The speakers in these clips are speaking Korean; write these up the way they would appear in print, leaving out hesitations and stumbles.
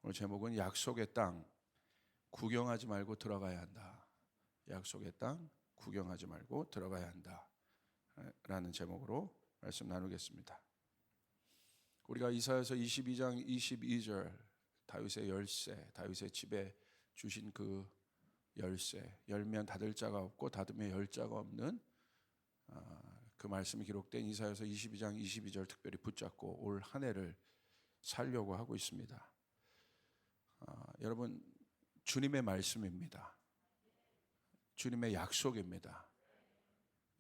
오늘 제목은 약속의 땅 구경하지 말고 들어가야 한다. 약속의 땅 구경하지 말고 들어가야 한다. 라는 제목으로 말씀 나누겠습니다. 우리가 이사야서 22장 22절 다윗의 열쇠, 다윗의 집에 주신 그 열쇠, 열면 닫을 자가 없고 닫으면 열 자가 없는 그 말씀이 기록된 이사야서 22장 22절 특별히 붙잡고 올 한 해를 살려고 하고 있습니다. 여러분, 주님의 말씀입니다. 주님의 약속입니다.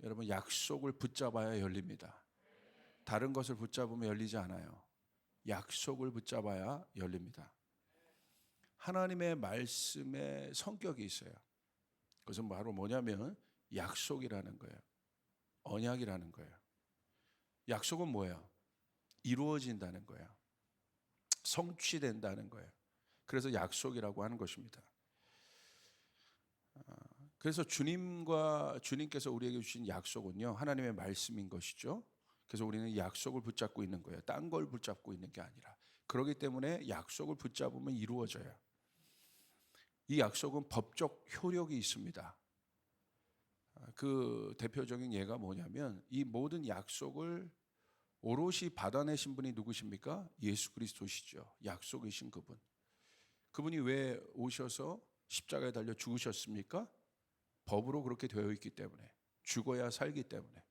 여러분, 약속을 붙잡아야 열립니다. 다른 것을 붙잡으면 열리지 않아요. 약속을 붙잡아야 열립니다. 하나님의 말씀에 성격이 있어요. 그것은 바로 뭐냐면 약속이라는 거예요. 언약이라는 거예요. 약속은 뭐예요? 이루어진다는 거예요. 성취된다는 거예요. 그래서 약속이라고 하는 것입니다. 그래서 주님께서 우리에게 주신 약속은요, 하나님의 말씀인 것이죠. 그래서 우리는 약속을 붙잡고 있는 거예요. 딴 걸 붙잡고 있는 게 아니라. 그렇기 때문에 약속을 붙잡으면 이루어져요. 이 약속은 법적 효력이 있습니다. 그 대표적인 예가 뭐냐면 이 모든 약속을 오롯이 받아내신 분이 누구십니까? 예수 그리스도시죠. 약속이신 그분. 그분이 왜 오셔서 십자가에 달려 죽으셨습니까? 법으로 그렇게 되어 있기 때문에, 죽어야 살기 때문에,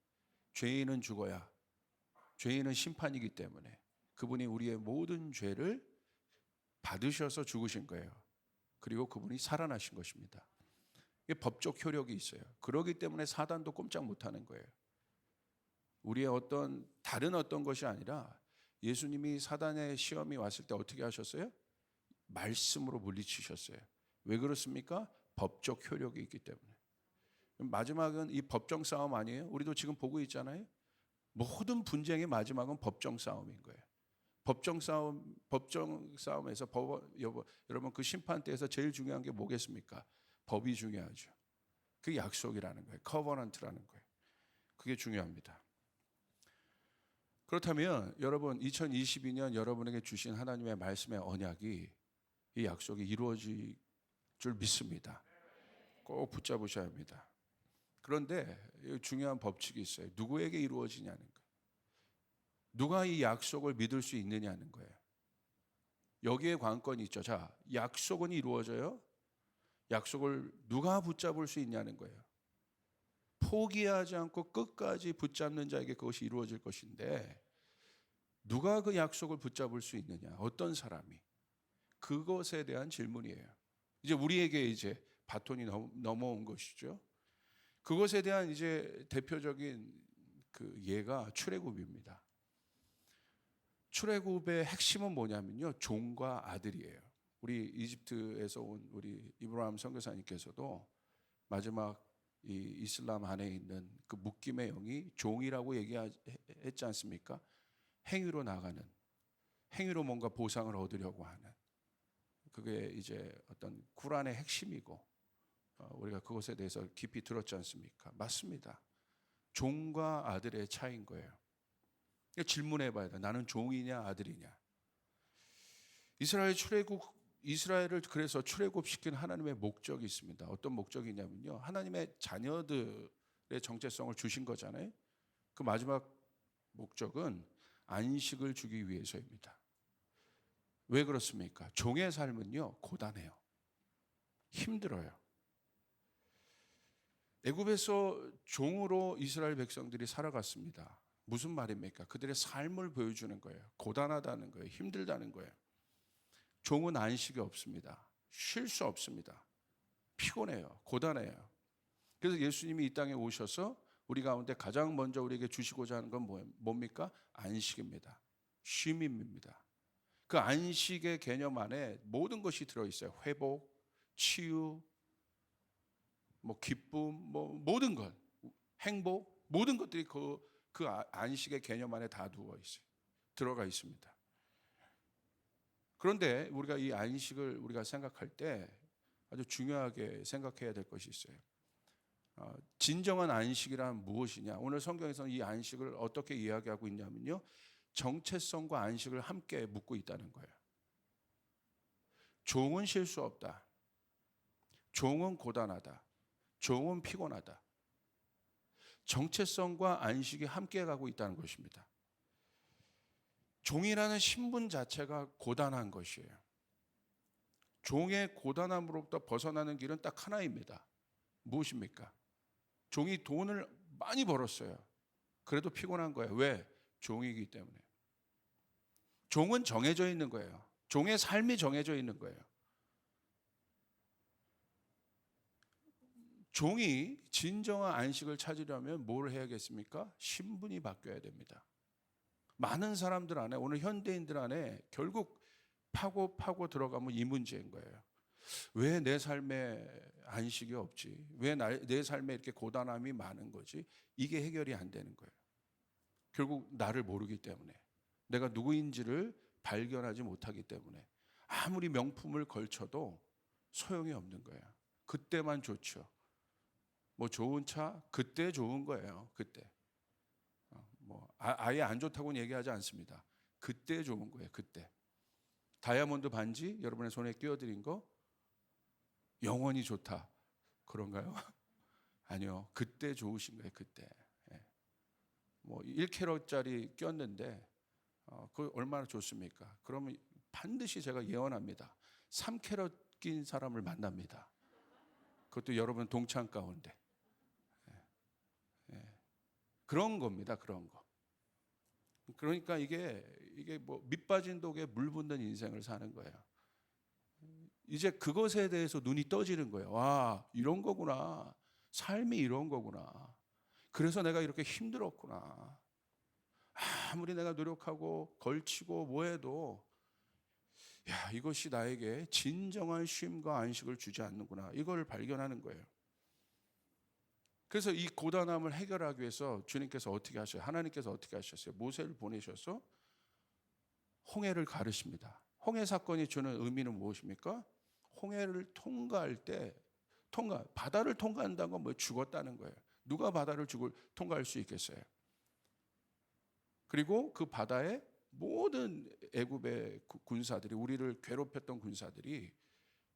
죄인은 죽어야, 죄인은 심판이기 때문에 그분이 우리의 모든 죄를 받으셔서 죽으신 거예요. 그리고 그분이 살아나신 것입니다. 이게 법적 효력이 있어요. 그렇기 때문에 사단도 꼼짝 못하는 거예요. 우리의 다른 어떤 것이 아니라 예수님이 사단의 시험이 왔을 때 어떻게 하셨어요? 말씀으로 물리치셨어요. 왜 그렇습니까? 법적 효력이 있기 때문에. 마지막은 이 법정 싸움 아니에요? 우리도 지금 보고 있잖아요. 모든 분쟁의 마지막은 법정 싸움인 거예요. 법정 싸움에서 여러분 그 심판대에서 제일 중요한 게 뭐겠습니까? 법이 중요하죠. 그게 약속이라는 거예요. 커버넌트라는 거예요. 그게 중요합니다. 그렇다면 여러분 2022년 여러분에게 주신 하나님의 말씀의 언약이 이 약속이 이루어질 줄 믿습니다. 꼭 붙잡으셔야 합니다. 그런데 중요한 법칙이 있어요. 누구에게 이루어지냐는 거예요. 누가 이 약속을 믿을 수 있느냐는 거예요. 여기에 관건이 있죠. 자, 약속은 이루어져요. 약속을 누가 붙잡을 수 있냐는 거예요. 포기하지 않고 끝까지 붙잡는 자에게 그것이 이루어질 것인데 누가 그 약속을 붙잡을 수 있느냐? 어떤 사람이? 그것에 대한 질문이에요. 이제 우리에게 이제 바톤이 넘어온 것이죠. 그것에 대한 이제 대표적인 그 예가 출애굽입니다. 출애굽의 핵심은 뭐냐면요, 종과 아들이에요. 우리 이집트에서 온 우리 이브라임 선교사님께서도 마지막 이 이슬람 안에 있는 그 묶임의 영이 종이라고 얘기했지 않습니까? 행위로 나가는, 행위로 뭔가 보상을 얻으려고 하는, 그게 이제 어떤 구란의 핵심이고 우리가 그것에 대해서 깊이 들었지 않습니까? 맞습니다. 종과 아들의 차이인 거예요. 질문해 봐야 돼. 나는 종이냐 아들이냐. 이스라엘을 그래서 출애굽시킨 하나님의 목적이 있습니다. 어떤 목적이냐면요, 하나님의 자녀들의 정체성을 주신 거잖아요. 그 마지막 목적은 안식을 주기 위해서입니다. 왜 그렇습니까? 종의 삶은요, 고단해요. 힘들어요. 애굽에서 종으로 이스라엘 백성들이 살아갔습니다. 무슨 말입니까? 그들의 삶을 보여주는 거예요. 고단하다는 거예요. 힘들다는 거예요. 종은 안식이 없습니다. 쉴 수 없습니다. 피곤해요. 고단해요. 그래서 예수님이 이 땅에 오셔서 우리 가운데 가장 먼저 우리에게 주시고자 하는 건 뭡니까? 안식입니다. 쉼입니다. 그 안식의 개념 안에 모든 것이 들어있어요. 회복, 치유, 기쁨, 모든 것, 행복, 모든 것들이 그 안식의 개념 안에 다 들어가 있습니다. 그런데 우리가 이 안식을 우리가 생각할 때 아주 중요하게 생각해야 될 것이 있어요. 진정한 안식이란 무엇이냐? 오늘 성경에서는 이 안식을 어떻게 이야기하고 있냐면요, 정체성과 안식을 함께 묶고 있다는 거예요. 종은 쉴 수 없다. 종은 고단하다. 종은 피곤하다. 정체성과 안식이 함께 가고 있다는 것입니다. 종이라는 신분 자체가 고단한 것이에요. 종의 고단함으로부터 벗어나는 길은 딱 하나입니다. 무엇입니까? 종이 돈을 많이 벌었어요. 그래도 피곤한 거예요. 왜? 종이기 때문에. 종은 정해져 있는 거예요. 종의 삶이 정해져 있는 거예요. 종이 진정한 안식을 찾으려면 뭘 해야겠습니까? 신분이 바뀌어야 됩니다. 많은 사람들 안에, 오늘 현대인들 안에 결국 파고 들어가면 이 문제인 거예요. 왜 내 삶에 안식이 없지? 왜 내 삶에 이렇게 고단함이 많은 거지? 이게 해결이 안 되는 거예요. 결국 나를 모르기 때문에, 내가 누구인지를 발견하지 못하기 때문에 아무리 명품을 걸쳐도 소용이 없는 거예요. 그때만 좋죠. 뭐 좋은 차 그때 좋은 거예요. 그때 아예 안 좋다고는 얘기하지 않습니다. 그때 좋은 거예요. 그때 다이아몬드 반지 여러분의 손에 끼워드린 거 영원히 좋다 그런가요? 아니요. 그때 좋으신 거예요. 그때. 뭐 1캐럿짜리 꼈는데 그 얼마나 좋습니까? 그러면 반드시 제가 예언합니다. 3캐럿 낀 사람을 만납니다. 그것도 여러분 동창 가운데. 그런 겁니다. 그런 거. 그러니까 이게 뭐 밑빠진 독에 물 붓는 인생을 사는 거예요. 이제 그것에 대해서 눈이 떠지는 거예요. 와, 이런 거구나. 삶이 이런 거구나. 그래서 내가 이렇게 힘들었구나. 아무리 내가 노력하고 걸치고 뭐해도 이것이 나에게 진정한 쉼과 안식을 주지 않는구나. 이걸 발견하는 거예요. 그래서 이 고단함을 해결하기 위해서 주님께서 어떻게 하셔요? 하나님께서 어떻게 하셨어요? 모세를 보내셔서 홍해를 가르십니다. 홍해 사건이 주는 의미는 무엇입니까? 홍해를 통과할 때 바다를 통과한다는 건 뭐 죽었다는 거예요. 누가 바다를 통과할 수 있겠어요? 그리고 그 바다에 모든 애굽의 군사들이, 우리를 괴롭혔던 군사들이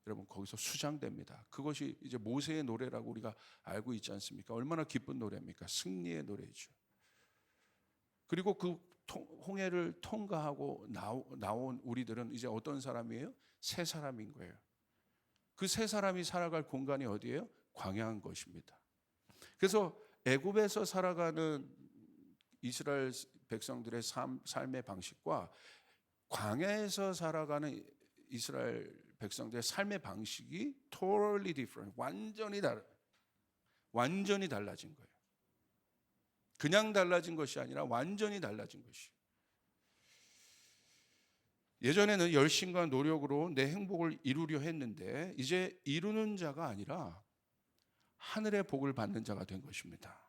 여러분 거기서 수장됩니다. 그것이 이제 모세의 노래라고 우리가 알고 있지 않습니까? 얼마나 기쁜 노래입니까? 승리의 노래죠. 그리고 그 홍해를 통과하고 나온 우리들은 이제 어떤 사람이에요? 새 사람인 거예요. 그 새 사람이 살아갈 공간이 어디예요? 광야인 것입니다. 그래서 애굽에서 살아가는 이스라엘 백성들의 삶의 방식과 광야에서 살아가는 이스라엘 백성들의 삶의 방식이 totally different, 완전히 달라진 거예요. 그냥 달라진 것이 아니라 완전히 달라진 것이. 예전에는 열심과 노력으로 내 행복을 이루려 했는데 이제 이루는 자가 아니라 하늘의 복을 받는 자가 된 것입니다.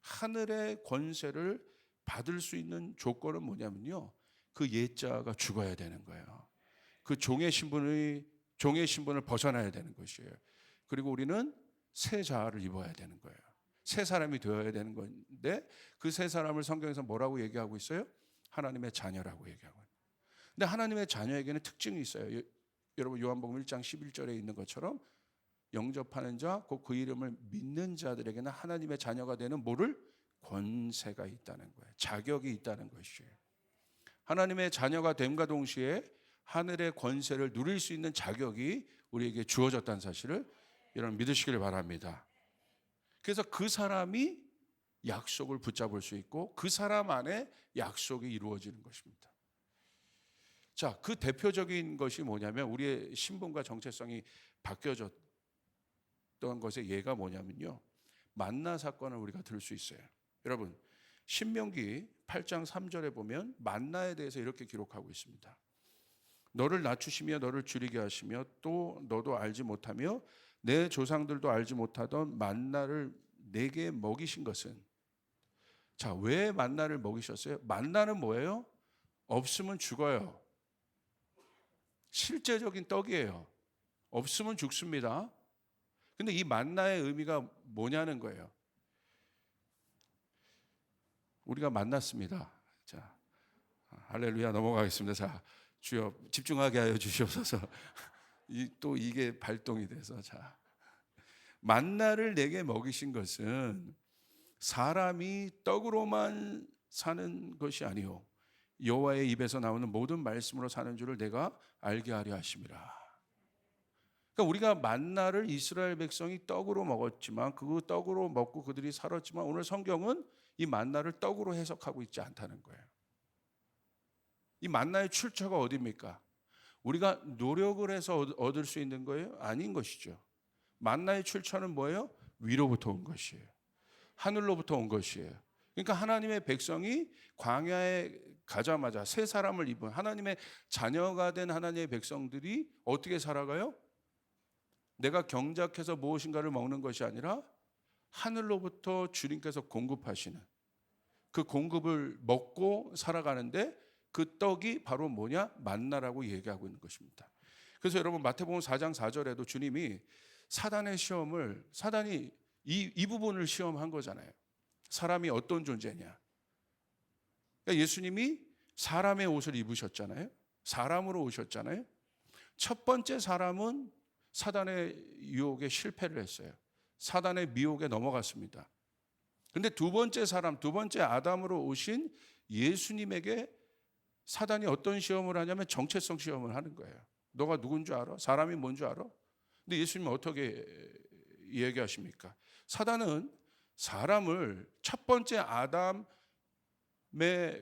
하늘의 권세를 받을 수 있는 조건은 뭐냐면요, 그 옛자가 죽어야 되는 거예요. 그 종의 신분을 벗어나야 되는 것이에요. 그리고 우리는 새 자아를 입어야 되는 거예요. 새 사람이 되어야 되는 건데 그 새 사람을 성경에서 뭐라고 얘기하고 있어요? 하나님의 자녀라고 얘기하고 있어요. 근데 하나님의 자녀에게는 특징이 있어요. 여러분 요한복음 1장 11절에 있는 것처럼 영접하는 자, 곧 그 이름을 믿는 자들에게는 하나님의 자녀가 되는 뭐를? 권세가 있다는 거예요. 자격이 있다는 것이에요. 하나님의 자녀가 됨과 동시에 하늘의 권세를 누릴 수 있는 자격이 우리에게 주어졌다는 사실을 여러분 믿으시길 바랍니다. 그래서 그 사람이 약속을 붙잡을 수 있고 그 사람 안에 약속이 이루어지는 것입니다. 자, 그 대표적인 것이 뭐냐면 우리의 신분과 정체성이 바뀌어졌던 것의 예가 뭐냐면요, 만나 사건을 우리가 들을 수 있어요. 여러분 신명기 8장 3절에 보면 만나에 대해서 이렇게 기록하고 있습니다. 너를 낮추시며 너를 줄이게 하시며 또 너도 알지 못하며 내 조상들도 알지 못하던 만나를 내게 먹이신 것은. 자, 왜 만나를 먹이셨어요? 만나는 뭐예요? 없으면 죽어요. 실제적인 떡이에요. 없으면 죽습니다. 근데 이 만나의 의미가 뭐냐는 거예요. 우리가 만났습니다. 자, 할렐루야, 넘어가겠습니다. 자, 주여 집중하게 하여 주시옵소서. 또 이게 발동이 돼서 자, 만나를 내게 먹이신 것은 사람이 떡으로만 사는 것이 아니요 여호와의 입에서 나오는 모든 말씀으로 사는 줄을 내가 알게 하려 하심이라. 그러니까 우리가 만나를 이스라엘 백성이 떡으로 먹었지만 그 떡으로 먹고 그들이 살았지만 오늘 성경은 이 만나를 떡으로 해석하고 있지 않다는 거예요. 이 만나의 출처가 어디입니까? 우리가 노력을 해서 얻을 수 있는 거예요? 아닌 것이죠. 만나의 출처는 뭐예요? 위로부터 온 것이에요. 하늘로부터 온 것이에요. 그러니까 하나님의 백성이 광야에 가자마자 새 사람을 입은 하나님의 자녀가 된 하나님의 백성들이 어떻게 살아가요? 내가 경작해서 무엇인가를 먹는 것이 아니라 하늘로부터 주님께서 공급하시는 그 공급을 먹고 살아가는데 그 떡이 바로 뭐냐? 만나라고 얘기하고 있는 것입니다. 그래서 여러분 마태복음 4장 4절에도 주님이 사단의 시험을 사단이 이 부분을 시험한 거잖아요. 사람이 어떤 존재냐? 그러니까 예수님이 사람의 옷을 입으셨잖아요. 사람으로 오셨잖아요. 첫 번째 사람은 사단의 유혹에 실패를 했어요. 사단의 미혹에 넘어갔습니다. 근데 두 번째 사람, 두 번째 아담으로 오신 예수님에게 사단이 어떤 시험을 하냐면 정체성 시험을 하는 거예요. 너가 누군 줄 알아? 사람이 뭔 줄 알아? 근데 예수님은 어떻게 얘기하십니까? 사단은 사람을 첫 번째 아담의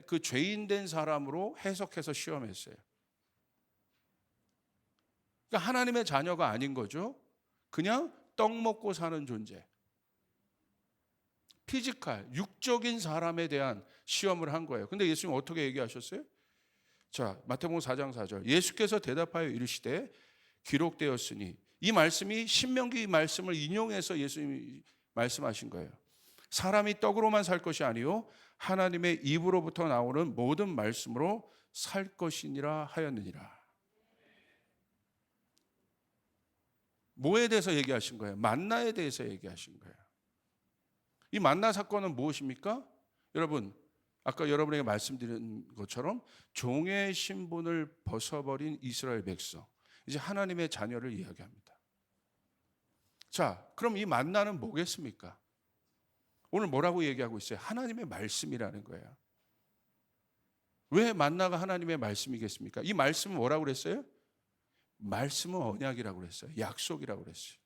그 죄인된 사람으로 해석해서 시험했어요. 그러니까 하나님의 자녀가 아닌 거죠. 그냥 떡 먹고 사는 존재. 피지컬, 육적인 사람에 대한 시험을 한 거예요. 근데 예수님 어떻게 얘기하셨어요? 자, 마태복음 4장 4절. 예수께서 대답하여 이르시되 기록되었으니, 이 말씀이 신명기 말씀을 인용해서 예수님이 말씀하신 거예요. 사람이 떡으로만 살 것이 아니요 하나님의 입으로부터 나오는 모든 말씀으로 살 것이니라 하였느니라. 뭐에 대해서 얘기하신 거예요? 만나에 대해서 얘기하신 거예요. 이 만나 사건은 무엇입니까? 여러분, 아까 여러분에게 말씀드린 것처럼 종의 신분을 벗어버린 이스라엘 백성, 이제 하나님의 자녀를 이야기합니다. 자, 그럼 이 만나는 뭐겠습니까? 오늘 뭐라고 얘기하고 있어요? 하나님의 말씀이라는 거예요. 왜 만나가 하나님의 말씀이겠습니까? 이 말씀은 뭐라고 그랬어요? 말씀은 언약이라고 그랬어요. 약속이라고 그랬어요.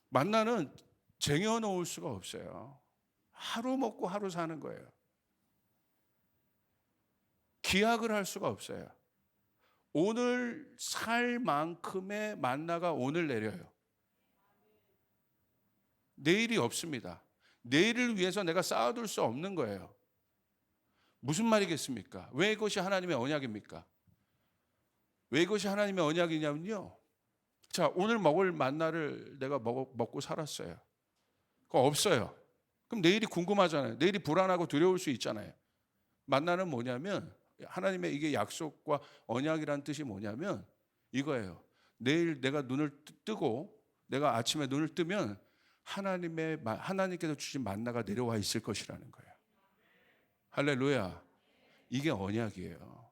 만나는 쟁여놓을 수가 없어요. 하루 먹고 하루 사는 거예요. 기약을 할 수가 없어요. 오늘 살 만큼의 만나가 오늘 내려요. 내일이 없습니다. 내일을 위해서 내가 쌓아둘 수 없는 거예요. 무슨 말이겠습니까? 왜 이것이 하나님의 언약입니까? 왜 이것이 하나님의 언약이냐면요, 자, 오늘 먹을 만나를 내가 먹고 살았어요. 그거 없어요. 그럼 내일이 궁금하잖아요. 내일이 불안하고 두려울 수 있잖아요. 만나는 뭐냐면, 하나님의 이게 약속과 언약이라는 뜻이 뭐냐면 이거예요. 내일 내가 눈을 뜨고 내가 아침에 눈을 뜨면 하나님께서 주신 만나가 내려와 있을 것이라는 거예요. 할렐루야. 이게 언약이에요.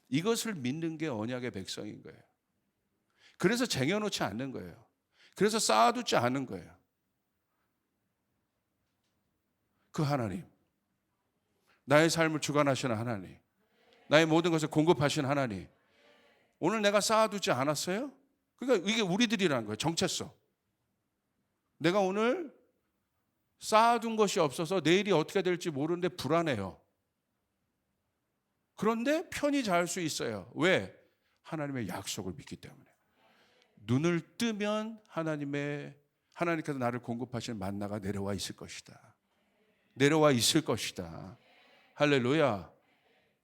이것을 믿는 게 언약의 백성인 거예요. 그래서 쟁여놓지 않는 거예요. 그래서 쌓아두지 않은 거예요. 그 하나님, 나의 삶을 주관하시는 하나님, 나의 모든 것을 공급하신 하나님, 오늘 내가 쌓아두지 않았어요? 그러니까 이게 우리들이라는 거예요. 정체성. 내가 오늘 쌓아둔 것이 없어서 내일이 어떻게 될지 모르는데 불안해요. 그런데 편히 잘 수 있어요. 왜? 하나님의 약속을 믿기 때문에. 눈을 뜨면 하나님께서 나를 공급하시는 만나가 내려와 있을 것이다. 내려와 있을 것이다. 할렐루야.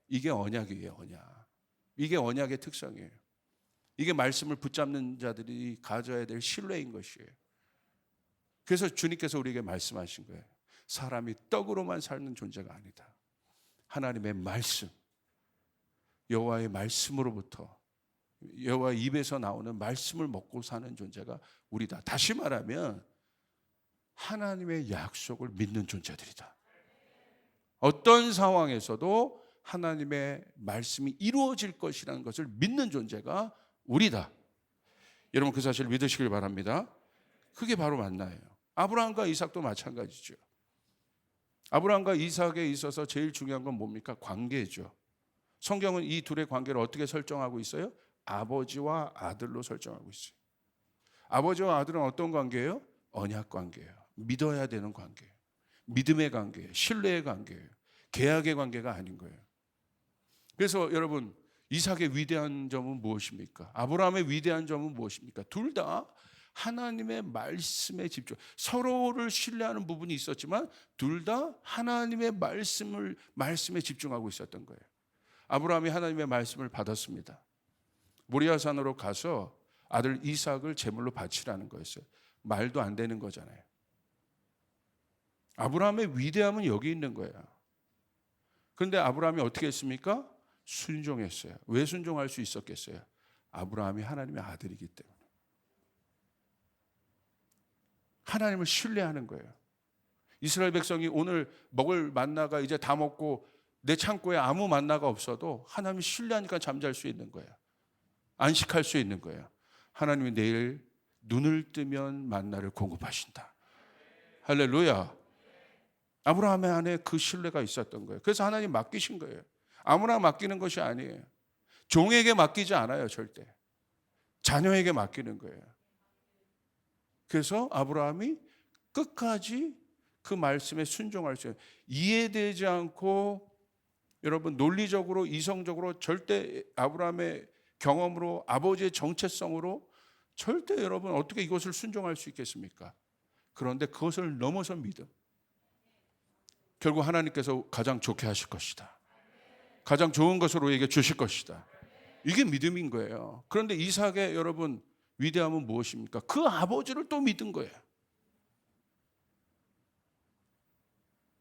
이게 언약이에요, 언약. 이게 언약의 특성이에요. 이게 말씀을 붙잡는 자들이 가져야 될 신뢰인 것이에요. 그래서 주님께서 우리에게 말씀하신 거예요. 사람이 떡으로만 사는 존재가 아니다. 하나님의 말씀, 여호와의 말씀으로부터, 여호와의 입에서 나오는 말씀을 먹고 사는 존재가 우리다. 다시 말하면 하나님의 약속을 믿는 존재들이다. 어떤 상황에서도 하나님의 말씀이 이루어질 것이라는 것을 믿는 존재가 우리다. 여러분 그 사실을 믿으시길 바랍니다. 그게 바로 만나예요. 아브라함과 이삭도 마찬가지죠. 아브라함과 이삭에 있어서 제일 중요한 건 뭡니까? 관계죠. 성경은 이 둘의 관계를 어떻게 설정하고 있어요? 아버지와 아들로 설정하고 있어요. 아버지와 아들은 어떤 관계예요? 언약 관계예요. 믿어야 되는 관계예요. 믿음의 관계예요. 신뢰의 관계예요. 계약의 관계가 아닌 거예요. 그래서 여러분, 이삭의 위대한 점은 무엇입니까? 아브라함의 위대한 점은 무엇입니까? 둘 다 하나님의 말씀에 집중. 서로를 신뢰하는 부분이 있었지만 둘 다 하나님의 말씀에 집중하고 있었던 거예요. 아브라함이 하나님의 말씀을 받았습니다. 모리아산으로 가서 아들 이삭을 제물로 바치라는 거였어요. 말도 안 되는 거잖아요. 아브라함의 위대함은 여기 있는 거예요. 그런데 아브라함이 어떻게 했습니까? 순종했어요. 왜 순종할 수 있었겠어요? 아브라함이 하나님의 아들이기 때문에. 하나님을 신뢰하는 거예요. 이스라엘 백성이 오늘 먹을 만나가 이제 다 먹고 내 창고에 아무 만나가 없어도 하나님을 신뢰하니까 잠잘 수 있는 거예요. 안식할 수 있는 거예요. 하나님이 내일 눈을 뜨면 만나를 공급하신다. 할렐루야. 아브라함의 안에 그 신뢰가 있었던 거예요. 그래서 하나님 맡기신 거예요. 아무나 맡기는 것이 아니에요. 종에게 맡기지 않아요, 절대. 자녀에게 맡기는 거예요. 그래서 아브라함이 끝까지 그 말씀에 순종할 수 있어요. 이해되지 않고 여러분 논리적으로 이성적으로 절대 아브라함의 경험으로 아버지의 정체성으로 절대 여러분 어떻게 이것을 순종할 수 있겠습니까? 그런데 그것을 넘어선 믿음. 결국 하나님께서 가장 좋게 하실 것이다. 가장 좋은 것을 우리에게 주실 것이다. 이게 믿음인 거예요. 그런데 이삭의 여러분 위대함은 무엇입니까? 그 아버지를 또 믿은 거예요.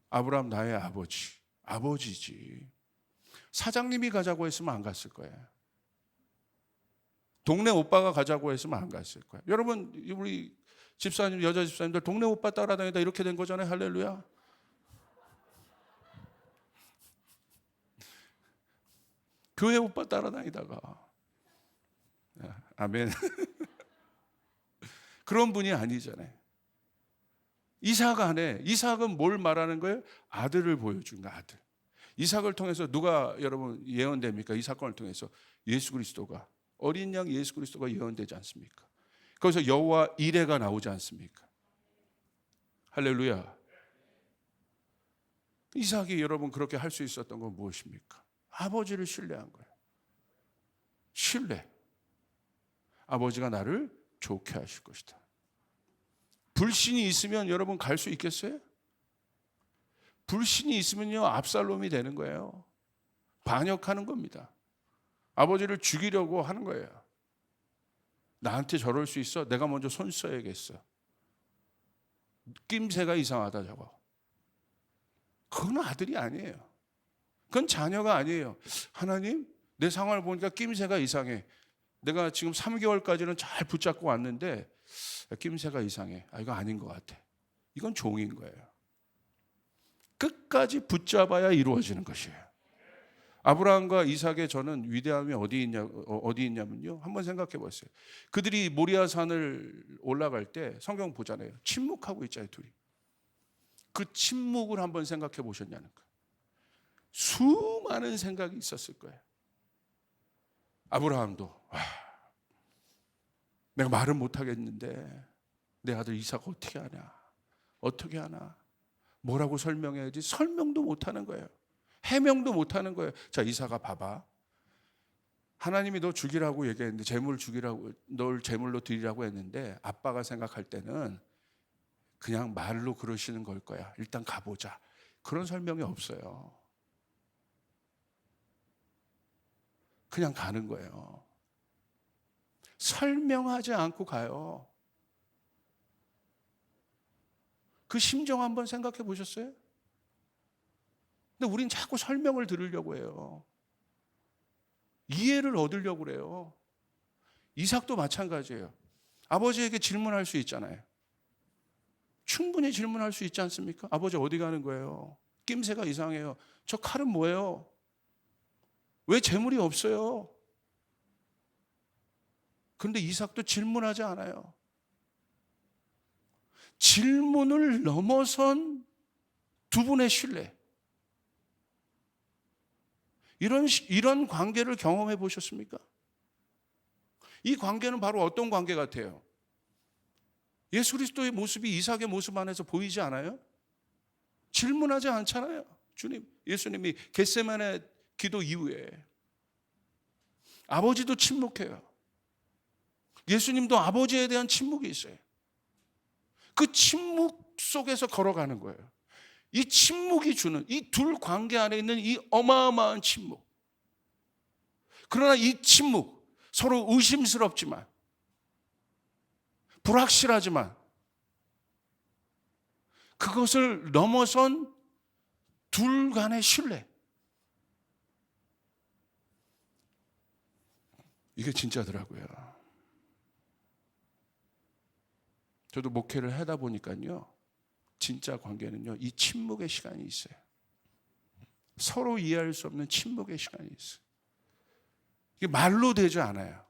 아브라함 나의 아버지. 아버지지. 사장님이 가자고 했으면 안 갔을 거예요. 동네 오빠가 가자고 했으면 안 갔을 거예요. 여러분 우리 집사님, 여자 집사님들 동네 오빠 따라다니다 이렇게 된 거잖아요. 할렐루야. 교회 오빠 따라다니다가 아멘. 그런 분이 아니잖아요. 이삭 안에 이삭은 뭘 말하는 거예요? 아들을 보여준 거 아들. 이삭을 통해서 누가 여러분 예언됩니까? 이 사건을 통해서 예수 그리스도가 어린 양 예수 그리스도가 예언되지 않습니까? 거기서 여호와 이레가 나오지 않습니까? 할렐루야. 이삭이 여러분 그렇게 할 수 있었던 건 무엇입니까? 아버지를 신뢰한 거예요. 신뢰. 아버지가 나를 좋게 하실 것이다. 불신이 있으면 여러분 갈 수 있겠어요? 불신이 있으면요 압살롬이 되는 거예요. 반역하는 겁니다. 아버지를 죽이려고 하는 거예요. 나한테 저럴 수 있어? 내가 먼저 손 써야겠어. 낌새가 이상하다 저거. 그건 아들이 아니에요. 그건 자녀가 아니에요. 하나님 내 상황을 보니까 낌새가 이상해. 내가 지금 3개월까지는 잘 붙잡고 왔는데 낌새가 이상해. 이거 아닌 것 같아. 이건 종인 거예요. 끝까지 붙잡아야 이루어지는 것이에요. 아브라함과 이삭의 저는 위대함이 어디 있냐면요. 한번 생각해 보세요. 그들이 모리아산을 올라갈 때 성경 보잖아요. 침묵하고 있잖아요, 둘이. 그 침묵을 한번 생각해 보셨냐는 거예요. 수많은 생각이 있었을 거예요. 아브라함도 내가 말은 못 하겠는데 내 아들 이삭 어떻게 하냐? 어떻게 하나? 뭐라고 설명해야지? 설명도 못 하는 거예요. 해명도 못 하는 거예요. 자, 이삭아 봐봐. 하나님이 너 죽이라고 얘기했는데 재물 죽이라고 널 재물로 드리라고 했는데 아빠가 생각할 때는 그냥 말로 그러시는 걸 거야. 일단 가보자. 그런 설명이 없어요. 그냥 가는 거예요. 설명하지 않고 가요. 그 심정 한번 생각해 보셨어요? 근데 우린 자꾸 설명을 들으려고 해요. 이해를 얻으려고 그래요. 이삭도 마찬가지예요. 아버지에게 질문할 수 있잖아요. 충분히 질문할 수 있지 않습니까? 아버지 어디 가는 거예요? 낌새가 이상해요. 저 칼은 뭐예요? 왜 재물이 없어요? 그런데 이삭도 질문하지 않아요. 질문을 넘어선 두 분의 신뢰. 이런 관계를 경험해 보셨습니까? 이 관계는 바로 어떤 관계 같아요? 예수 그리스도의 모습이 이삭의 모습 안에서 보이지 않아요? 질문하지 않잖아요. 예수님이 겟세마네 기도 이후에 아버지도 침묵해요. 예수님도 아버지에 대한 침묵이 있어요. 그 침묵 속에서 걸어가는 거예요. 이 침묵이 주는, 이 둘 관계 안에 있는 이 어마어마한 침묵. 그러나 이 침묵, 서로 의심스럽지만, 불확실하지만, 그것을 넘어선 둘 간의 신뢰. 이게 진짜더라고요. 저도 목회를 하다 보니까요, 진짜 관계는요, 이 침묵의 시간이 있어요. 서로 이해할 수 없는 침묵의 시간이 있어요. 이게 말로 되지 않아요.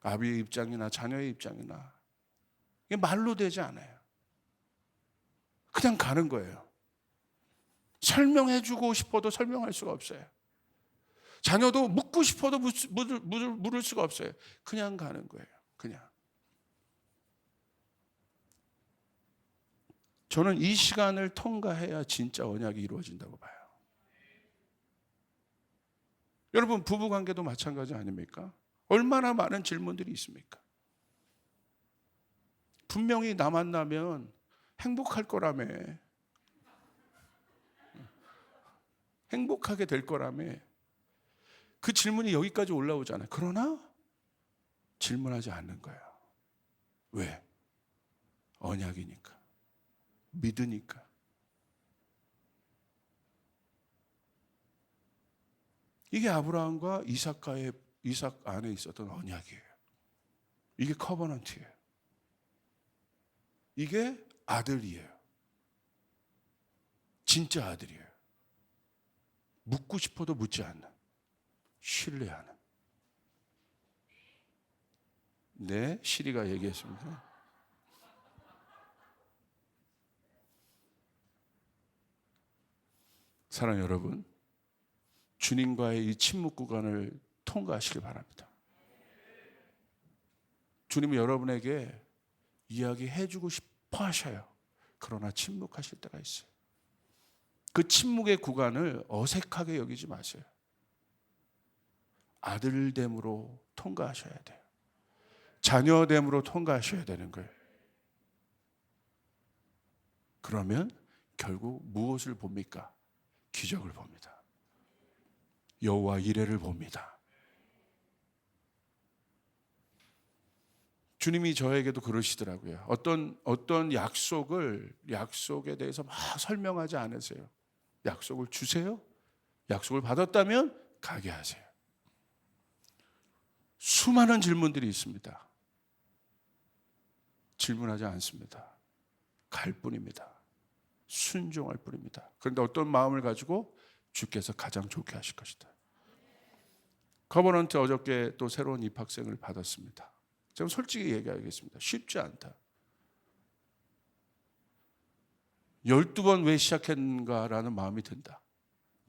아비의 입장이나 자녀의 입장이나 이게 말로 되지 않아요. 그냥 가는 거예요. 설명해주고 싶어도 설명할 수가 없어요. 자녀도 묻고 싶어도 물을 수가 없어요. 그냥 가는 거예요. 그냥. 저는 이 시간을 통과해야 진짜 언약이 이루어진다고 봐요. 여러분, 부부관계도 마찬가지 아닙니까? 얼마나 많은 질문들이 있습니까? 분명히 나 만나면 행복할 거라며, 행복하게 될 거라며, 그 질문이 여기까지 올라오잖아요. 그러나 질문하지 않는 거예요. 왜? 언약이니까, 믿으니까. 이게 아브라함과 이삭 안에 있었던 언약이에요. 이게 커버넌트예요. 이게 아들이에요. 진짜 아들이에요. 묻고 싶어도 묻지 않는, 신뢰하는. 네, 시리가 얘기했습니다. 사랑하는 여러분, 주님과의 이 침묵 구간을 통과하시길 바랍니다. 주님이 여러분에게 이야기해주고 싶어 하셔요. 그러나 침묵하실 때가 있어요. 그 침묵의 구간을 어색하게 여기지 마세요. 아들됨으로 통과하셔야 돼요. 자녀됨으로 통과하셔야 되는 거예요. 그러면 결국 무엇을 봅니까? 기적을 봅니다. 여호와 이레를 봅니다. 주님이 저에게도 그러시더라고요. 어떤 약속에 대해서 막 설명하지 않으세요. 약속을 주세요. 약속을 받았다면 가게 하세요. 수많은 질문들이 있습니다. 질문하지 않습니다. 갈 뿐입니다. 순종할 뿐입니다. 그런데 어떤 마음을 가지고 주께서 가장 좋게 하실 것이다. 커버넌트 어저께 또 새로운 입학생을 받았습니다. 제가 솔직히 얘기하겠습니다. 쉽지 않다. 12번 왜 시작했는가라는 마음이 든다.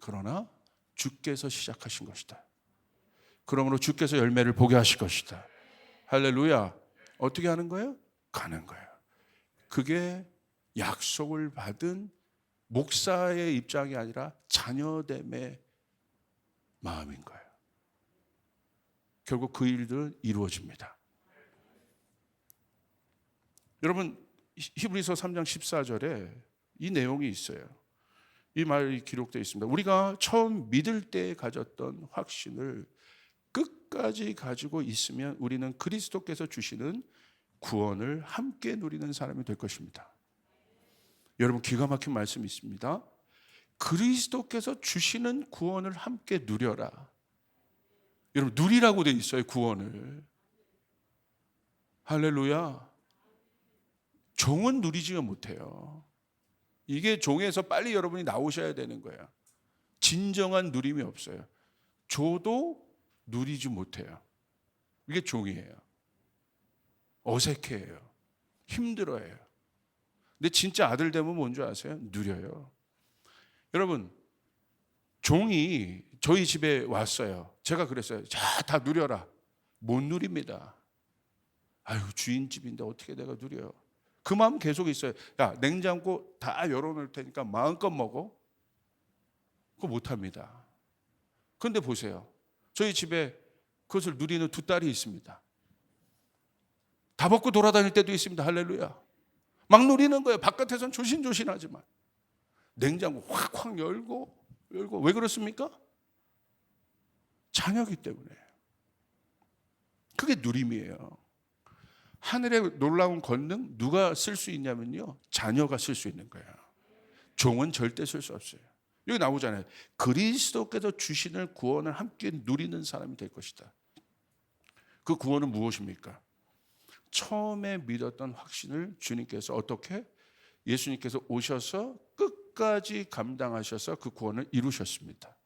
그러나 주께서 시작하신 것이다. 그러므로 주께서 열매를 보게 하실 것이다. 할렐루야. 어떻게 하는 거예요? 가는 거예요. 그게 약속을 받은 목사의 입장이 아니라 자녀됨의 마음인 거예요. 결국 그 일들은 이루어집니다. 여러분, 히브리서 3장 14절에 이 내용이 있어요. 이 말이 기록되어 있습니다. 우리가 처음 믿을 때 가졌던 확신을 끝까지 가지고 있으면 우리는 그리스도께서 주시는 구원을 함께 누리는 사람이 될 것입니다. 여러분, 기가 막힌 말씀이 있습니다. 그리스도께서 주시는 구원을 함께 누려라. 여러분, 누리라고 돼 있어요. 구원을. 할렐루야. 종은 누리지가 못해요. 이게 종에서 빨리 여러분이 나오셔야 되는 거예요. 진정한 누림이 없어요. 줘도 누리지 못해요. 이게 종이에요. 어색해요. 힘들어해요. 근데 진짜 아들 되면 뭔지 아세요? 누려요. 여러분, 종이 저희 집에 왔어요. 제가 그랬어요. 자, 다 누려라. 못 누립니다. 아유, 주인 집인데 어떻게 내가 누려요? 그 마음 계속 있어요. 야, 냉장고 다 열어놓을 테니까 마음껏 먹어. 그거 못합니다. 그런데 보세요. 저희 집에 그것을 누리는 두 딸이 있습니다. 다 벗고 돌아다닐 때도 있습니다. 할렐루야. 막 누리는 거예요. 바깥에서는 조신조신하지만. 냉장고 확확 열고 왜 그렇습니까? 자녀이기 때문에. 그게 누림이에요. 하늘의 놀라운 권능 누가 쓸 수 있냐면요, 자녀가 쓸 수 있는 거예요. 종은 절대 쓸 수 없어요. 여기 나오잖아요. 그리스도께서 주시는 구원을 함께 누리는 사람이 될 것이다. 그 구원은 무엇입니까? 처음에 믿었던 확신을 주님께서 어떻게? 예수님께서 오셔서 끝까지 감당하셔서 그 구원을 이루셨습니다.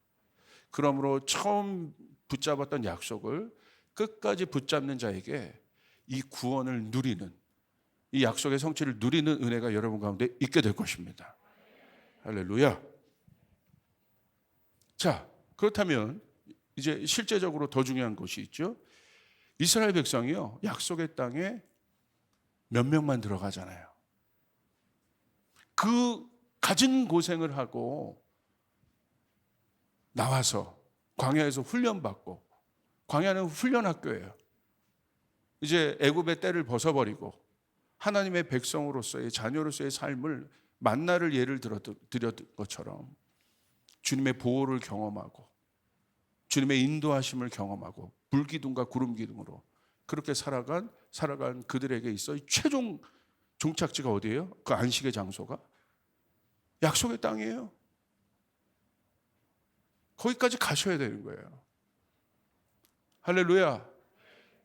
그러므로 처음 붙잡았던 약속을 끝까지 붙잡는 자에게 이 구원을 누리는, 이 약속의 성취를 누리는 은혜가 여러분 가운데 있게 될 것입니다. 할렐루야. 자, 그렇다면 이제 실제적으로 더 중요한 것이 있죠. 이스라엘 백성이요, 약속의 땅에 몇 명만 들어가잖아요. 그 가진 고생을 하고 나와서 광야에서 훈련받고, 광야는 훈련 학교예요. 이제 애굽의 때를 벗어버리고 하나님의 백성으로서의 자녀로서의 삶을, 만나를 예를 드렸던 것처럼 주님의 보호를 경험하고 주님의 인도하심을 경험하고 불기둥과 구름기둥으로 그렇게 살아간 그들에게 있어 최종 종착지가 어디예요? 그 안식의 장소가 약속의 땅이에요. 거기까지 가셔야 되는 거예요. 할렐루야.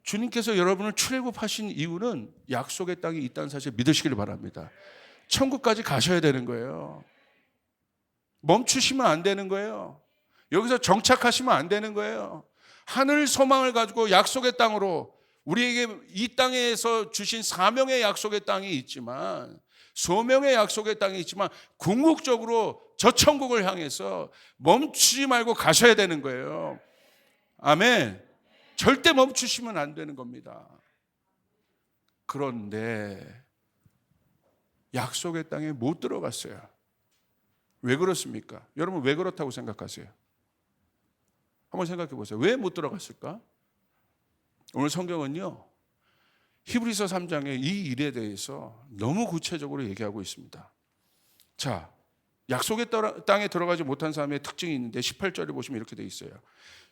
주님께서 여러분을 출애굽하신 이유는 약속의 땅이 있다는 사실을 믿으시길 바랍니다. 천국까지 가셔야 되는 거예요. 멈추시면 안 되는 거예요. 여기서 정착하시면 안 되는 거예요. 하늘 소망을 가지고 약속의 땅으로, 우리에게 이 땅에서 주신 사명의 약속의 땅이 있지만, 소명의 약속의 땅이 있지만, 궁극적으로 저 천국을 향해서 멈추지 말고 가셔야 되는 거예요. 아멘. 절대 멈추시면 안 되는 겁니다. 그런데 약속의 땅에 못 들어갔어요. 왜 그렇습니까? 여러분, 왜 그렇다고 생각하세요? 한번 생각해 보세요. 왜 못 들어갔을까? 오늘 성경은요, 히브리서 3장에 이 일에 대해서 너무 구체적으로 얘기하고 있습니다. 자, 약속의 땅에 들어가지 못한 사람의 특징이 있는데 18절에 보시면 이렇게 되어 있어요.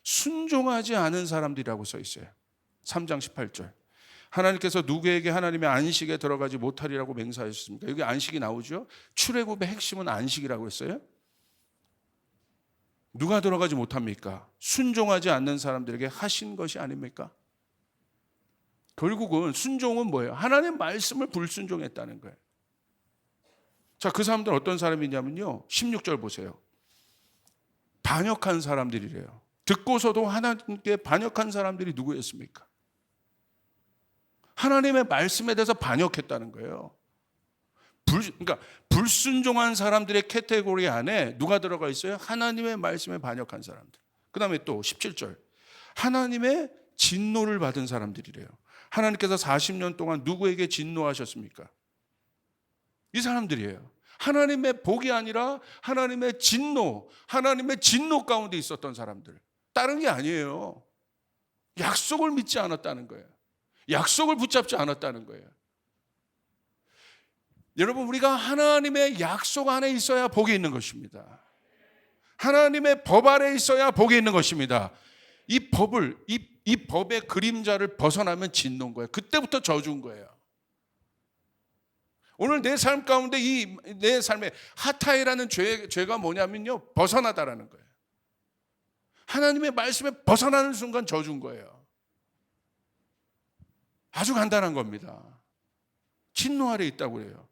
순종하지 않은 사람들이라고 써 있어요. 3장 18절. 하나님께서 누구에게 하나님의 안식에 들어가지 못하리라고 맹세하셨습니까? 여기 안식이 나오죠. 출애굽의 핵심은 안식이라고 했어요. 누가 들어가지 못합니까? 순종하지 않는 사람들에게 하신 것이 아닙니까? 결국은 순종은 뭐예요? 하나님의 말씀을 불순종했다는 거예요. 자, 그 사람들은 어떤 사람이냐면요, 16절 보세요. 반역한 사람들이래요. 듣고서도 하나님께 반역한 사람들이 누구였습니까? 하나님의 말씀에 대해서 반역했다는 거예요. 그러니까 불순종한 사람들의 카테고리 안에 누가 들어가 있어요? 하나님의 말씀에 반역한 사람들. 그 다음에 또 17절. 하나님의 진노를 받은 사람들이래요. 하나님께서 40년 동안 누구에게 진노하셨습니까? 이 사람들이에요. 하나님의 복이 아니라 하나님의 진노 가운데 있었던 사람들. 다른 게 아니에요. 약속을 믿지 않았다는 거예요. 약속을 붙잡지 않았다는 거예요. 여러분, 우리가 하나님의 약속 안에 있어야 복이 있는 것입니다. 하나님의 법 아래 있어야 복이 있는 것입니다. 이 법의 그림자를 벗어나면 진노인 거예요. 그때부터 저주인 거예요. 오늘 내 삶 가운데 내 삶의 하타이라는 죄가 뭐냐면요, 벗어나다라는 거예요. 하나님의 말씀에 벗어나는 순간 저주인 거예요. 아주 간단한 겁니다. 진노 아래 있다고 해요.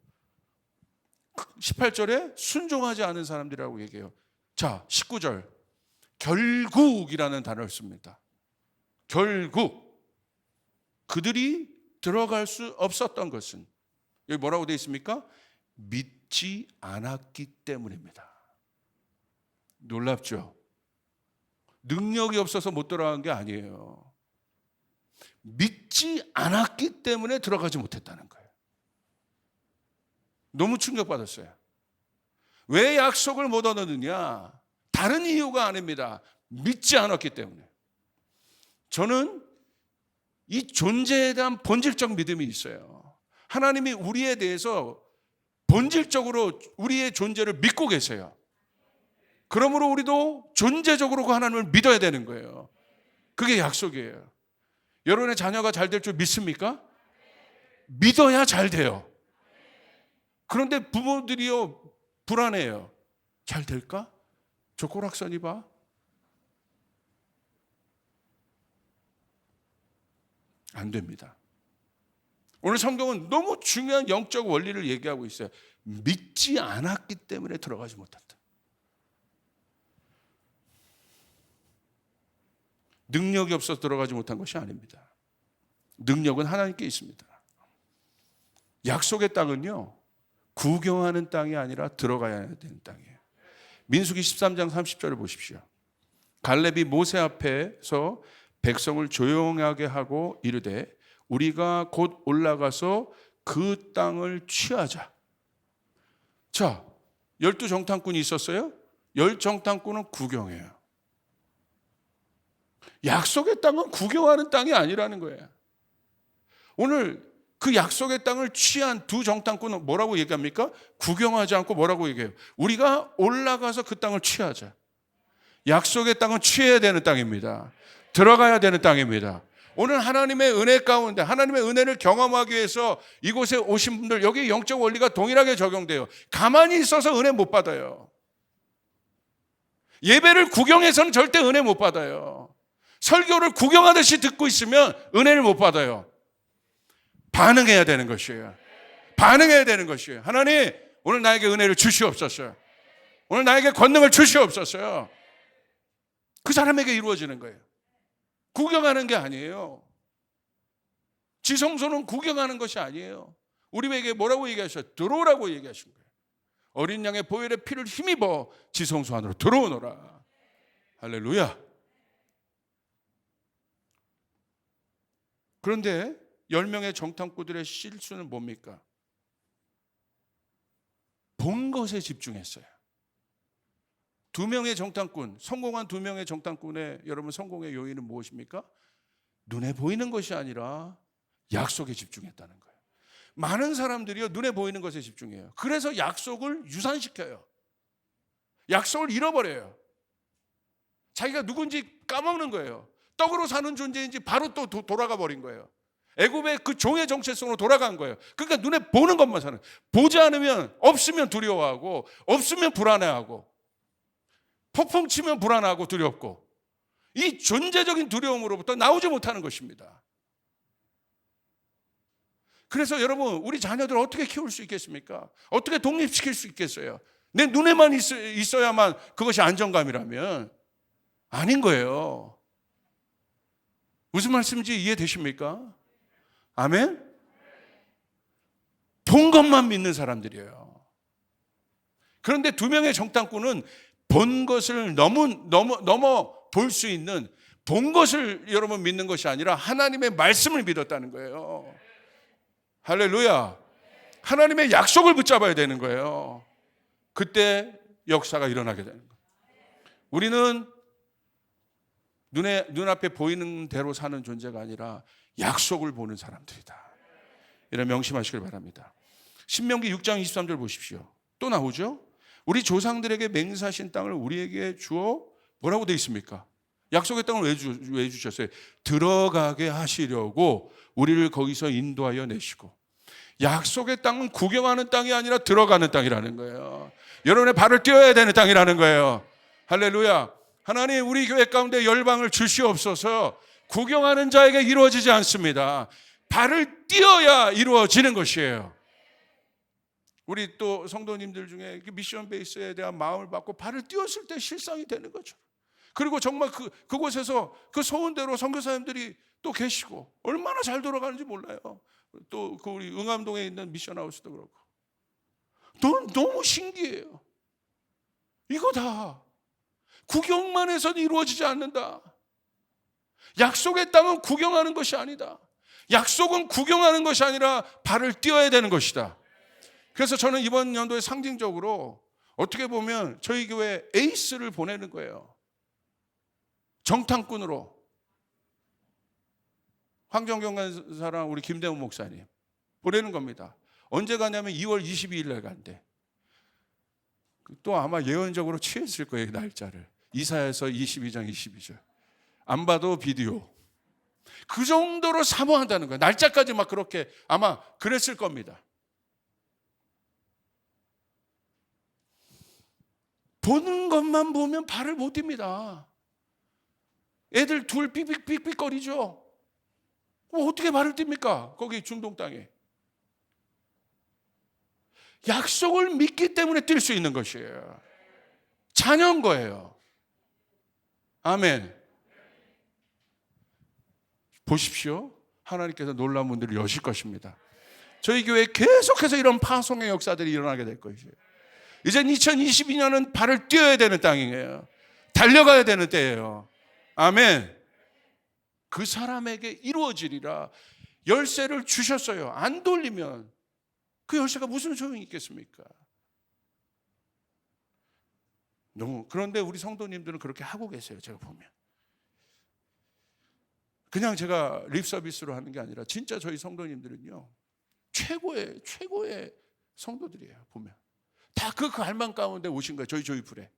18절에 순종하지 않은 사람들이라고 얘기해요. 자, 19절 결국이라는 단어를 씁니다. 결국 그들이 들어갈 수 없었던 것은 여기 뭐라고 되어 있습니까? 믿지 않았기 때문입니다. 놀랍죠? 능력이 없어서 못 들어간 게 아니에요. 믿지 않았기 때문에 들어가지 못했다는 거예요. 너무 충격받았어요. 왜 약속을 못 얻었느냐? 다른 이유가 아닙니다. 믿지 않았기 때문에. 저는 이 존재에 대한 본질적 믿음이 있어요. 하나님이 우리에 대해서 본질적으로 우리의 존재를 믿고 계세요. 그러므로 우리도 존재적으로 그 하나님을 믿어야 되는 거예요. 그게 약속이에요. 여러분의 자녀가 잘 될 줄 믿습니까? 믿어야 잘 돼요. 그런데 부모들이요 불안해요. 잘 될까? 저 꼬락서니 봐. 안 됩니다. 오늘 성경은 너무 중요한 영적 원리를 얘기하고 있어요. 믿지 않았기 때문에 들어가지 못한다. 능력이 없어서 들어가지 못한 것이 아닙니다. 능력은 하나님께 있습니다. 약속의 땅은요, 구경하는 땅이 아니라 들어가야 되는 땅이에요. 민수기 13장 30절을 보십시오. 갈렙이 모세 앞에서 백성을 조용하게 하고 이르되 우리가 곧 올라가서 그 땅을 취하자. 자, 12정탐꾼이 있었어요. 10정탐꾼은 구경해요. 약속의 땅은 구경하는 땅이 아니라는 거예요. 오늘 그 약속의 땅을 취한 두 정탐꾼은 뭐라고 얘기합니까? 구경하지 않고 뭐라고 얘기해요? 우리가 올라가서 그 땅을 취하자. 약속의 땅은 취해야 되는 땅입니다. 들어가야 되는 땅입니다. 오늘 하나님의 은혜 가운데 하나님의 은혜를 경험하기 위해서 이곳에 오신 분들, 여기 영적 원리가 동일하게 적용돼요. 가만히 있어서 은혜 못 받아요. 예배를 구경해서는 절대 은혜 못 받아요. 설교를 구경하듯이 듣고 있으면 은혜를 못 받아요. 반응해야 되는 것이에요. 반응해야 되는 것이에요. 하나님, 오늘 나에게 은혜를 주시옵소서. 오늘 나에게 권능을 주시옵소서. 그 사람에게 이루어지는 거예요. 구경하는 게 아니에요. 지성소는 구경하는 것이 아니에요. 우리에게 뭐라고 얘기하셨어요? 들어오라고 얘기하신 거예요. 어린 양의 보혈의 피를 힘입어 지성소 안으로 들어오너라. 할렐루야. 그런데 10명의 정탐꾼들의 실수는 뭡니까? 본 것에 집중했어요. 2명의 정탐꾼, 성공한 2명의 정탐꾼의 여러분 성공의 요인은 무엇입니까? 눈에 보이는 것이 아니라 약속에 집중했다는 거예요. 많은 사람들이요 눈에 보이는 것에 집중해요. 그래서 약속을 유산시켜요. 약속을 잃어버려요. 자기가 누군지 까먹는 거예요. 떡으로 사는 존재인지 바로 또 돌아가 버린 거예요. 애굽의 그 종의 정체성으로 돌아간 거예요. 그러니까 눈에 보는 것만 사는. 보지 않으면 없으면 두려워하고 없으면 불안해하고 폭풍 치면 불안하고 두렵고 이 존재적인 두려움으로부터 나오지 못하는 것입니다. 그래서 여러분 우리 자녀들 어떻게 키울 수 있겠습니까? 어떻게 독립시킬 수 있겠어요? 내 눈에만 있어야만 그것이 안정감이라면 아닌 거예요. 무슨 말씀인지 이해되십니까? 아멘? 본 것만 믿는 사람들이에요. 그런데 2명의 정탐꾼은 본 것을 넘어 볼 수 있는 본 것을 여러분 믿는 것이 아니라 하나님의 말씀을 믿었다는 거예요. 할렐루야. 하나님의 약속을 붙잡아야 되는 거예요. 그때 역사가 일어나게 되는 거예요. 우리는 눈앞에 보이는 대로 사는 존재가 아니라 약속을 보는 사람들이다. 이런 명심하시길 바랍니다. 신명기 6장 23절 보십시오. 또 나오죠? 우리 조상들에게 맹세하신 땅을 우리에게 주어 뭐라고 되어 있습니까? 약속의 땅을 왜 주셨어요? 들어가게 하시려고 우리를 거기서 인도하여 내시고. 약속의 땅은 구경하는 땅이 아니라 들어가는 땅이라는 거예요. 여러분의 발을 띄어야 되는 땅이라는 거예요. 할렐루야. 하나님 우리 교회 가운데 열방을 주시옵소서. 구경하는 자에게 이루어지지 않습니다. 발을 띄어야 이루어지는 것이에요. 우리 또 성도님들 중에 미션 베이스에 대한 마음을 받고 발을 띄었을 때 실상이 되는 거죠. 그리고 정말 그곳에서 그 소원대로 선교사님들이 또 계시고 얼마나 잘 돌아가는지 몰라요. 또 그 우리 응암동에 있는 미션하우스도 그렇고 너무 신기해요. 이거 다 구경만 해서는 이루어지지 않는다. 약속의 땅은 구경하는 것이 아니다. 약속은 구경하는 것이 아니라 발을 띄어야 되는 것이다. 그래서 저는 이번 연도에 상징적으로 어떻게 보면 저희 교회 에이스를 보내는 거예요. 정탐꾼으로. 황정경관사랑 우리 김대훈 목사님 보내는 겁니다. 언제 가냐면 2월 22일 날 간대. 또 아마 예언적으로 취했을 거예요, 날짜를. 이사야서 22장 22절. 안 봐도 비디오. 그 정도로 사모한다는 거예요. 날짜까지 막 그렇게 아마 그랬을 겁니다. 보는 것만 보면 발을 못 뛵니다. 애들 둘 삑삑삑삑거리죠. 어떻게 발을 뛵니까? 거기 중동 땅에. 약속을 믿기 때문에 뛸 수 있는 것이에요. 자녀인 거예요. 아멘. 보십시오. 하나님께서 놀라운 문들을 여실 것입니다. 저희 교회에 계속해서 이런 파송의 역사들이 일어나게 될 것이에요. 이제 2022년은 발을 띄어야 되는 땅이에요. 달려가야 되는 때예요. 아멘. 그 사람에게 이루어지리라. 열쇠를 주셨어요. 안 돌리면 그 열쇠가 무슨 소용이 있겠습니까? 그런데 우리 성도님들은 그렇게 하고 계세요. 제가 보면. 그냥 제가 립 서비스로 하는 게 아니라 진짜 저희 성도님들은요. 최고의 성도들이에요. 보면. 다 그 갈망 가운데 오신 거예요. 저희 조이풀에.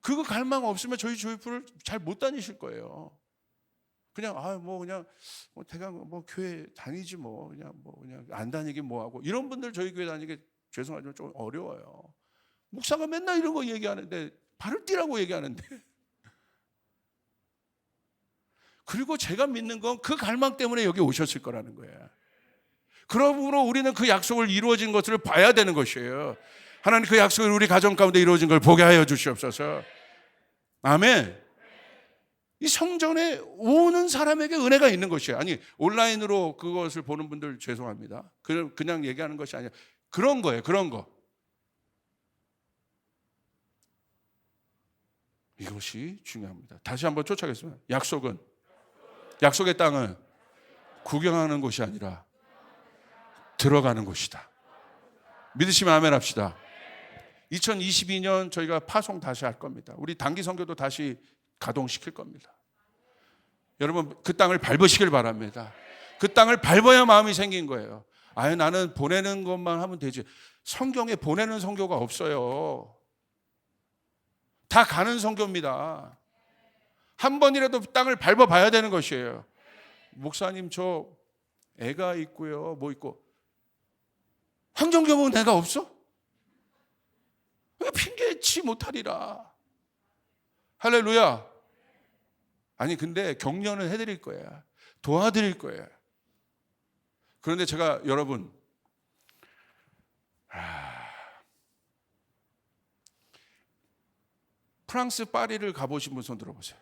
그거 갈망 없으면 저희 조이풀을 잘 못 다니실 거예요. 그냥 대강 교회 다니지 그냥 안 다니긴 뭐하고 이런 분들 저희 교회 다니기 죄송하지만 좀 어려워요. 목사가 맨날 이런 거 얘기하는데 발을 띄라고 얘기하는데 그리고 제가 믿는 건 그 갈망 때문에 여기 오셨을 거라는 거예요. 그러므로 우리는 그 약속을 이루어진 것을 봐야 되는 것이에요. 하나님 그 약속을 우리 가정 가운데 이루어진 걸 보게 하여 주시옵소서. 아멘. 이 성전에 오는 사람에게 은혜가 있는 것이에요. 아니 온라인으로 그것을 보는 분들 죄송합니다. 그냥 얘기하는 것이 아니라 그런 거예요. 그런 거. 이것이 중요합니다. 다시 한번 쫓아가겠습니다. 약속의 땅은 구경하는 곳이 아니라 들어가는 곳이다. 믿으시면 아멘 합시다. 2022년 저희가 파송 다시 할 겁니다. 우리 단기 선교도 다시 가동시킬 겁니다. 여러분 그 땅을 밟으시길 바랍니다. 그 땅을 밟아야 마음이 생긴 거예요. 나는 보내는 것만 하면 되지. 성경에 보내는 선교가 없어요. 다 가는 선교입니다. 한 번이라도 땅을 밟아봐야 되는 것이에요. 목사님 저 애가 있고요. 뭐 있고. 황정경은 애가 없어? 핑계치 못하리라. 할렐루야. 아니 근데 격려는 해드릴 거야. 도와드릴 거야. 그런데 제가 여러분 프랑스 파리를 가보신 분 손 들어보세요.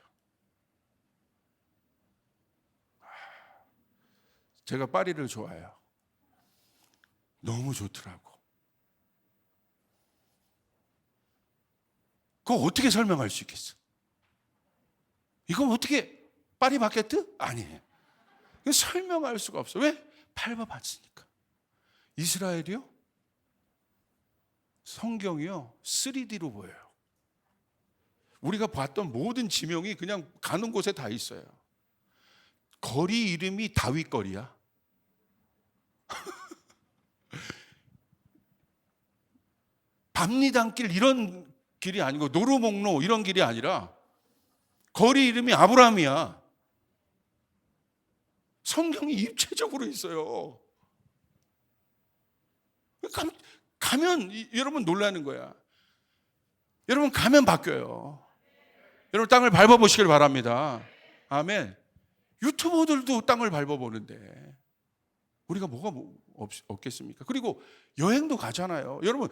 제가 파리를 좋아해요. 너무 좋더라고. 그거 어떻게 설명할 수 있겠어? 이건 어떻게 파리 바게트? 아니에요. 설명할 수가 없어. 왜? 밟아봤으니까. 이스라엘이요? 성경이요 3D로 보여요. 우리가 봤던 모든 지명이 그냥 가는 곳에 다 있어요. 거리 이름이 다윗 거리야. 밤리단길 이런 길이 아니고 노루목로 이런 길이 아니라 거리 이름이 아브라함이야. 성경이 입체적으로 있어요. 가면 여러분 놀라는 거야. 여러분 가면 바뀌어요. 여러분 땅을 밟아보시길 바랍니다. 아멘. 유튜버들도 땅을 밟아보는데 우리가 뭐가 없겠습니까? 그리고 여행도 가잖아요. 여러분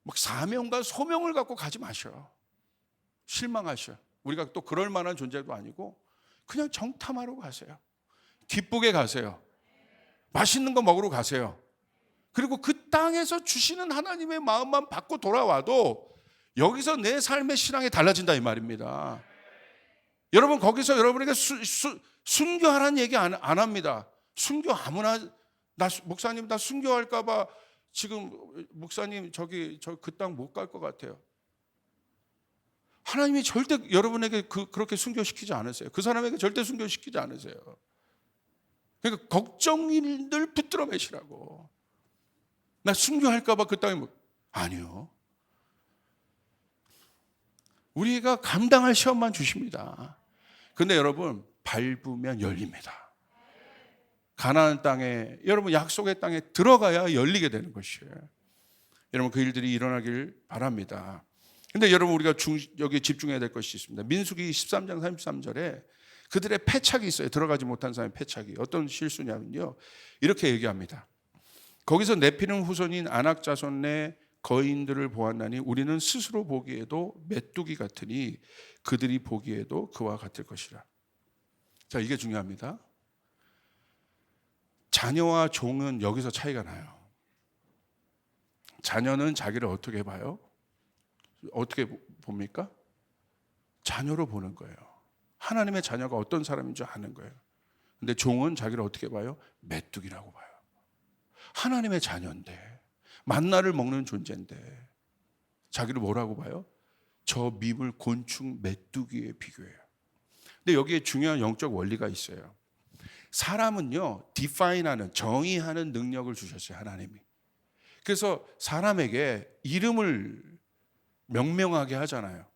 막 사명과 소명을 갖고 가지 마셔. 실망하셔요. 우리가 또 그럴 만한 존재도 아니고 그냥 정탐하러 가세요. 기쁘게 가세요. 맛있는 거 먹으러 가세요. 그리고 그 땅에서 주시는 하나님의 마음만 받고 돌아와도 여기서 내 삶의 신앙이 달라진다 이 말입니다. 여러분 거기서 여러분에게 순교하라는 얘기 안 합니다. 순교 아무나 목사님 나 순교할까 봐 지금 목사님 저 그 땅 못 갈 것 같아요. 하나님이 절대 여러분에게 그렇게 순교시키지 않으세요. 그 사람에게 절대 순교시키지 않으세요. 그러니까 걱정을 붙들어 매시라고. 나 순교할까 봐 그 땅에 아니요. 우리가 감당할 시험만 주십니다. 근데 여러분 밟으면 열립니다. 가나안 땅에 여러분 약속의 땅에 들어가야 열리게 되는 것이에요. 여러분 그 일들이 일어나길 바랍니다. 근데 여러분 우리가 여기에 집중해야 될 것이 있습니다. 민수기 13장 33절에 그들의 패착이 있어요. 들어가지 못한 사람의 패착이. 어떤 실수냐면요. 이렇게 얘기합니다. 거기서 네피림 후손인 아낙 자손의 거인들을 보았나니 우리는 스스로 보기에도 메뚜기 같으니 그들이 보기에도 그와 같을 것이라. 자, 이게 중요합니다. 자녀와 종은 여기서 차이가 나요. 자녀는 자기를 어떻게 봐요? 어떻게 봅니까? 자녀로 보는 거예요. 하나님의 자녀가 어떤 사람인 줄 아는 거예요. 근데 종은 자기를 어떻게 봐요? 메뚜기라고 봐요. 하나님의 자녀인데 만나를 먹는 존재인데 자기를 뭐라고 봐요? 저 미물 곤충 메뚜기에 비교해요. 근데 여기에 중요한 영적 원리가 있어요. 사람은요 디파인하는 정의하는 능력을 주셨어요. 하나님이. 그래서 사람에게 이름을 명명하게 하잖아요.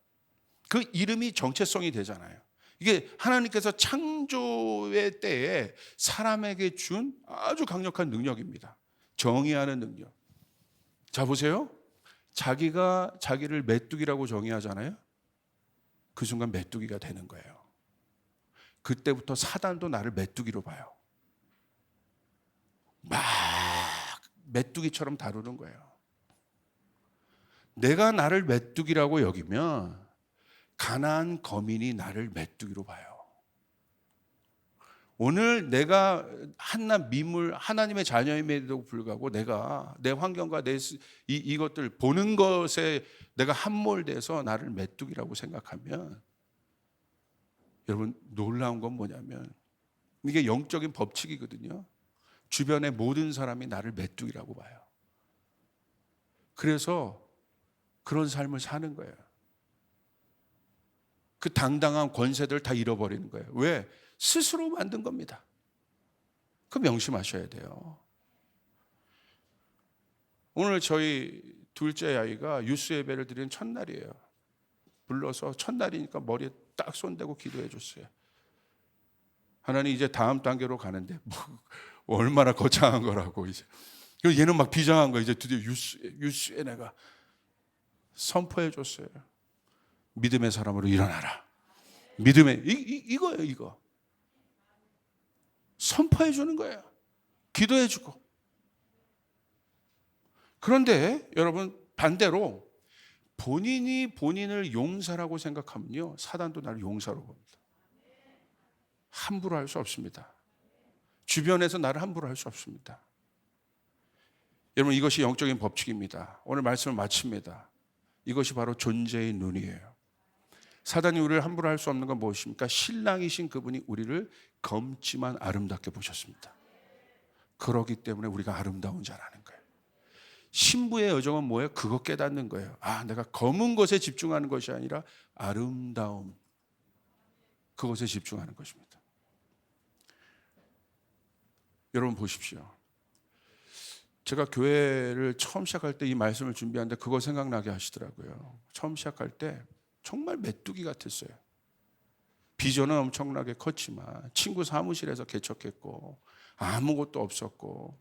그 이름이 정체성이 되잖아요. 이게 하나님께서 창조의 때에 사람에게 준 아주 강력한 능력입니다. 정의하는 능력. 자 보세요. 자기가 자기를 메뚜기라고 정의하잖아요. 그 순간 메뚜기가 되는 거예요. 그때부터 사단도 나를 메뚜기로 봐요. 막 메뚜기처럼 다루는 거예요. 내가 나를 메뚜기라고 여기면 가나안 거민이 나를 메뚜기로 봐요. 오늘 내가 한낱 미물 하나님의 자녀임에도 불구하고 내가 내 환경과 이것들 보는 것에 내가 함몰돼서 나를 메뚜기라고 생각하면 여러분 놀라운 건 뭐냐면 이게 영적인 법칙이거든요. 주변의 모든 사람이 나를 메뚜기라고 봐요. 그래서 그런 삶을 사는 거예요. 그 당당한 권세들 다 잃어버리는 거예요. 왜? 스스로 만든 겁니다. 그 명심하셔야 돼요. 오늘 저희 둘째 아이가 유스 예배를 드리는 첫날이에요. 불러서 첫날이니까 머리에 딱 손대고 기도해 줬어요. 하나님 이제 다음 단계로 가는데 뭐 얼마나 거창한 거라고 이제. 얘는 막 비장한 거 이제 드디어 유스에 내가 선포해 줬어요. 믿음의 사람으로 일어나라. 믿음의 이거예요, 이거. 선포해 주는 거예요. 기도해 주고. 그런데 여러분 반대로 본인이 본인을 용사라고 생각하면요. 사단도 나를 용사로 봅니다. 함부로 할 수 없습니다. 주변에서 나를 함부로 할 수 없습니다. 여러분 이것이 영적인 법칙입니다. 오늘 말씀을 마칩니다. 이것이 바로 존재의 눈이에요. 사단이 우리를 함부로 할 수 없는 건 무엇입니까? 신랑이신 그분이 우리를 검지만 아름답게 보셨습니다. 그러기 때문에 우리가 아름다운 자라는 거예요. 신부의 여정은 뭐예요? 그거 깨닫는 거예요. 아, 내가 검은 것에 집중하는 것이 아니라 아름다움, 그것에 집중하는 것입니다. 여러분 보십시오. 제가 교회를 처음 시작할 때 이 말씀을 준비하는데 그거 생각나게 하시더라고요. 처음 시작할 때 정말 메뚜기 같았어요. 비전은 엄청나게 컸지만 친구 사무실에서 개척했고 아무것도 없었고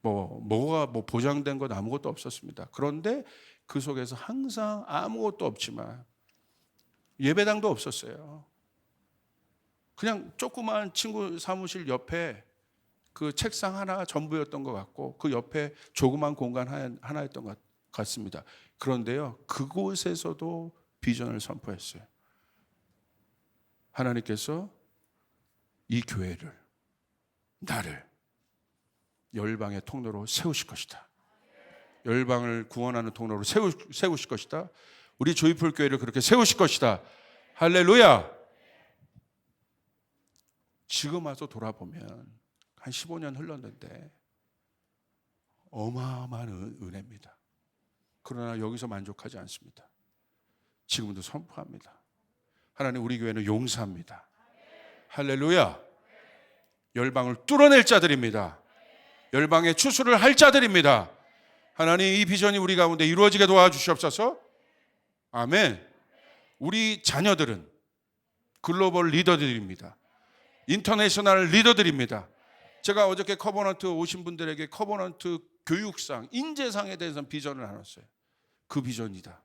뭐가 보장된 건 아무것도 없었습니다. 그런데 그 속에서 항상 아무것도 없지만 예배당도 없었어요. 그냥 조그만 친구 사무실 옆에 그 책상 하나가 전부였던 것 같고 그 옆에 조그만 공간 하나였던 것 같습니다. 그런데요, 그곳에서도 비전을 선포했어요. 하나님께서 이 교회를, 나를 열방의 통로로 세우실 것이다. 열방을 구원하는 통로로 세우실 것이다. 우리 조이풀 교회를 그렇게 세우실 것이다. 할렐루야. 지금 와서 돌아보면 한 15년 흘렀는데 어마어마한 은혜입니다. 그러나 여기서 만족하지 않습니다. 지금도 선포합니다. 하나님, 우리 교회는 용사입니다. 할렐루야. 열방을 뚫어낼 자들입니다. 열방의 추수를 할 자들입니다. 하나님, 이 비전이 우리 가운데 이루어지게 도와주시옵소서. 아멘. 우리 자녀들은 글로벌 리더들입니다. 인터내셔널 리더들입니다. 제가 어저께 커버넌트 오신 분들에게 커버넌트 교육상, 인재상에 대해서 비전을 나눴어요. 그 비전이다.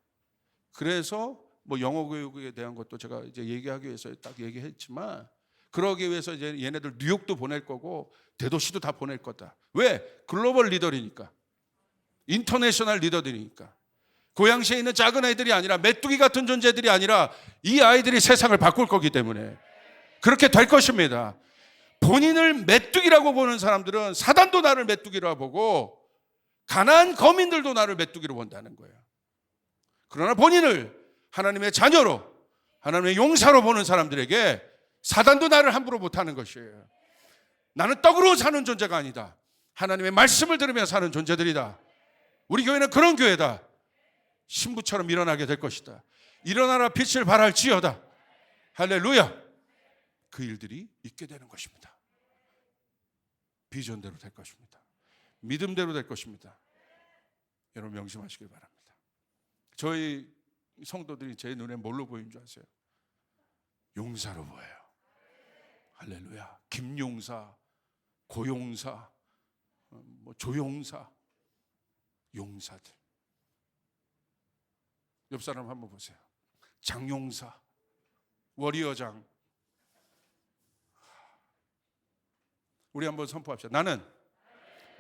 그래서 뭐 영어 교육에 대한 것도 제가 이제 얘기하기 위해서 딱 얘기했지만, 그러기 위해서 이제 얘네들 뉴욕도 보낼 거고 대도시도 다 보낼 거다. 왜? 글로벌 리더리니까. 인터내셔널 리더들이니까. 고양시에 있는 작은 아이들이 아니라, 메뚜기 같은 존재들이 아니라 이 아이들이 세상을 바꿀 거기 때문에 그렇게 될 것입니다. 본인을 메뚜기라고 보는 사람들은 사단도 나를 메뚜기라고 보고 가나안 거민들도 나를 메뚜기로 본다는 거예요. 그러나 본인을 하나님의 자녀로, 하나님의 용사로 보는 사람들에게 사단도 나를 함부로 못하는 것이에요. 나는 떡으로 사는 존재가 아니다. 하나님의 말씀을 들으며 사는 존재들이다. 우리 교회는 그런 교회다. 신부처럼 일어나게 될 것이다. 일어나라, 빛을 발할지어다. 할렐루야. 그 일들이 있게 되는 것입니다. 비전대로 될 것입니다. 믿음대로 될 것입니다. 여러분 명심하시길 바랍니다. 저희 성도들이 제 눈에 뭘로 보이는 줄 아세요? 용사로 보여요. 할렐루야. 김용사, 고용사, 조용사, 용사들. 옆 사람 한번 보세요. 장용사, 워리어장. 우리 한번 선포합시다. 나는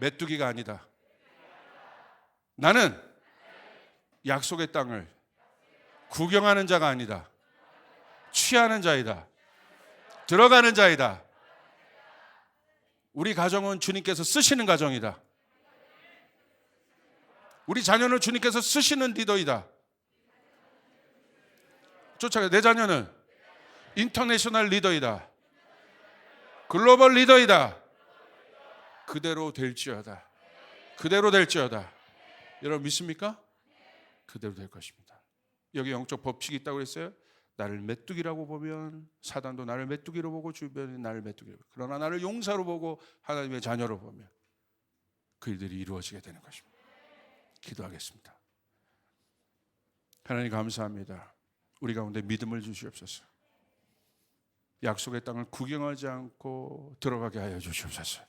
메뚜기가 아니다. 나는 약속의 땅을 구경하는 자가 아니다. 취하는 자이다. 들어가는 자이다. 우리 가정은 주님께서 쓰시는 가정이다. 우리 자녀는 주님께서 쓰시는 리더이다. 쫓아가. 내 자녀는 인터내셔널 리더이다. 글로벌 리더이다. 그대로 될지어다. 그대로 될지어다. 여러분 믿습니까? 그대로 될 것입니다. 여기 영적 법칙이 있다고 그랬어요. 나를 메뚜기라고 보면 사단도 나를 메뚜기로 보고 주변이 나를 메뚜기로 보고, 그러나 나를 용사로 보고 하나님의 자녀로 보면 그 일들이 이루어지게 되는 것입니다. 기도하겠습니다. 하나님 감사합니다. 우리 가운데 믿음을 주시옵소서. 약속의 땅을 구경하지 않고 들어가게 하여 주시옵소서.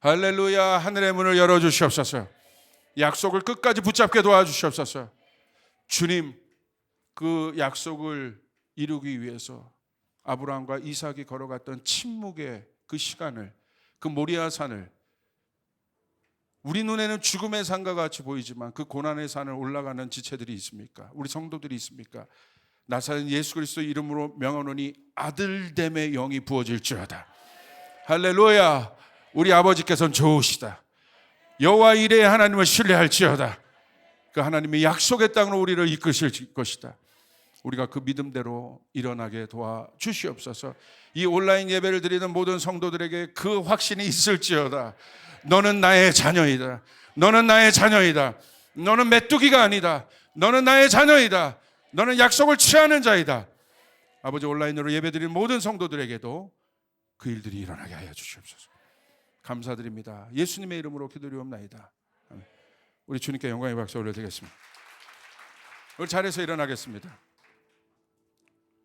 할렐루야. 하늘의 문을 열어주시옵소서. 약속을 끝까지 붙잡게 도와주시옵소서. 주님, 그 약속을 이루기 위해서 아브라함과 이삭이 걸어갔던 침묵의 그 시간을, 그 모리아 산을, 우리 눈에는 죽음의 산과 같이 보이지만 그 고난의 산을 올라가는 지체들이 있습니까? 우리 성도들이 있습니까? 나사렛 예수 그리스도 이름으로 명하노니 아들됨의 영이 부어질지어다. 할렐루야. 우리 아버지께서는 좋으시다. 여호와 이레의 하나님을 신뢰할지어다. 그 하나님의 약속의 땅으로 우리를 이끄실 것이다. 우리가 그 믿음대로 일어나게 도와주시옵소서. 이 온라인 예배를 드리는 모든 성도들에게 그 확신이 있을지어다. 너는 나의 자녀이다. 너는 나의 자녀이다. 너는 메뚜기가 아니다. 너는 나의 자녀이다. 너는 약속을 취하는 자이다. 아버지, 온라인으로 예배드리는 모든 성도들에게도 그 일들이 일어나게 하여 주시옵소서. 감사드립니다. 예수님의 이름으로 기도드리옵나이다. 우리 주님께 영광의 박수 올려드리겠습니다. 우리 자리에서 일어나겠습니다.